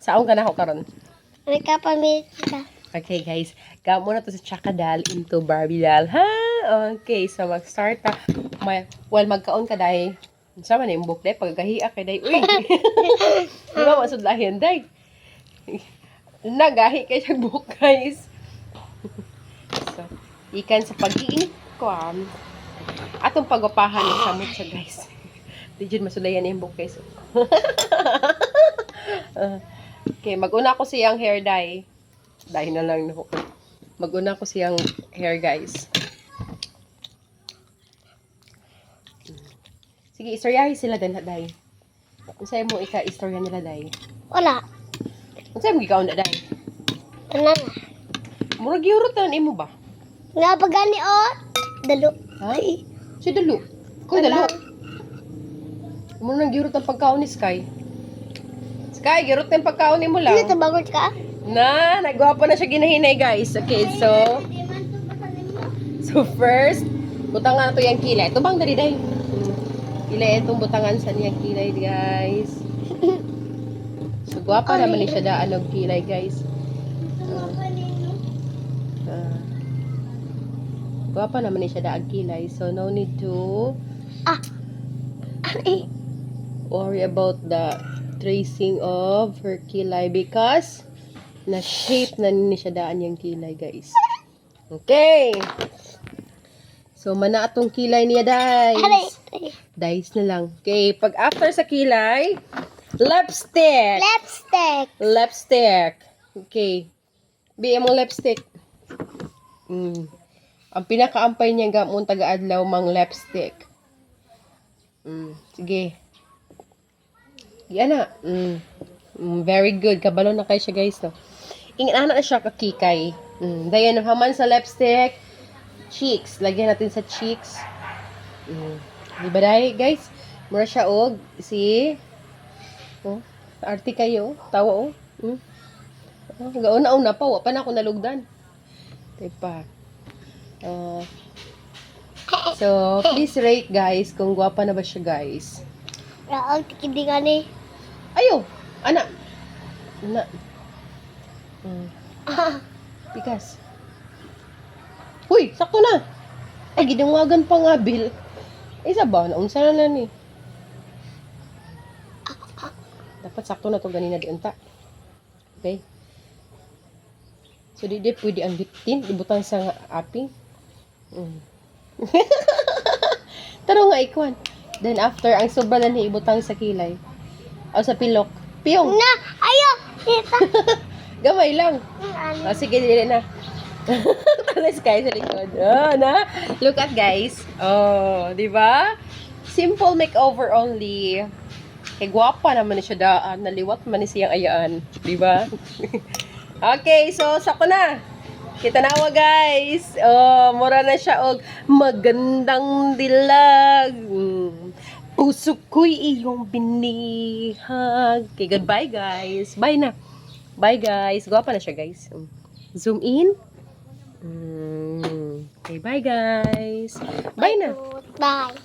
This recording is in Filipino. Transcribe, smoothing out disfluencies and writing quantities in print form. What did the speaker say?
Saan ka na ako karon? May kapamit ka. Okay, guys. Gamo na to sa Chakadal into Barbie doll, ha? Okay, so mag-start ta. Magkaon ka, day. Sama na yung book, day. Pagkahiya ka, day. Uy! Di ba, masudlahin, day. Nagahi kayo sa book, guys. So, ikan sa pag-iinit ko, atong pagwapahan ng samot siya, guys. Di dyan masulayan yung book, guys. Okay, mag-una ko siyang hair dye. Dye na lang. No? Mag-una ko siyang hair, guys. Sige, istoryahin sila din, dye. Kung sa'yo mo ika-istorya nila, dye. Wala. Kung sa'yo mo ikaw na, dye. Ano na? Murag yurot na mo ba? Nga pa gani o. Dalo. Ha? Si Dalo. Kung Dalo. Murag yurot ang pagkaon ni Sky. Sky, yurot na yung pagkaon ni mo lang. Ano ito, bagot ka? Nagwapo na siya ginahinay, guys. Okay, so first, butangan na to yung kilay. Ito bang dali, day? Kilay, itong butangan sa niyang kilay, guys. So, gwapa naman ni siya daan ng kilay, guys. Gwapa naman ni siya daan kilay. So, no need to worry about the tracing of her kilay because na-shape na ni siya daan yung kilay, guys. Okay. So, mana atong kilay niya, guys. Dice na lang. Okay, pag after sa kilay, lipstick. Lipstick. Lipstick. Okay. BM mo lipstick. Ang pinakaampay niya gamon taga-adlaw mang lipstick. Sige. Yan na. Very good. Kabalo na kayo siya, guys. No? Ingana na siya kakikay. Dayan, haman sa lipstick. Cheeks. Lagyan natin sa cheeks. Diba dahi, guys? Mura siya, og. See? Oh, arte kayo. Tawa, oh. Gauna-una pa. Wa pa na ako nalugdan. Diba? So, please rate, guys, kung gwapa na ba siya, guys. Raag, tikindi ka ni. Ayo! Anak! Anak. Pikas. Uy! Sakto na! Ay, gidungagan pa nga, Bill. Isa ba? Naunsa na na ni. Dapat sakto na to ganina di unta. Okay? So, di pwede ang liptin. Ibutan sa aping. Taro nga, ikwan. Then, after, ang sobra na ni ibutang sa kilay. O sa pilok. Piyong! Na! Ayo! Tita! Gamay lang. Sige, dili na. Talas kayo sa likod. Na? Look at, guys. Di ba? Simple makeover only. Kaya gwapa naman siya daan. Naliwat man siyang ayaan. Di ba? Okay, so sakto na. Kita nawa, guys. Mura na siya og magandang dilag. Puso ko'y iyong binihag. Okay, goodbye, guys. Bye na. Bye, guys. Gwapa na siya, guys. Zoom in. Okay, bye, guys. Bye na. Bye.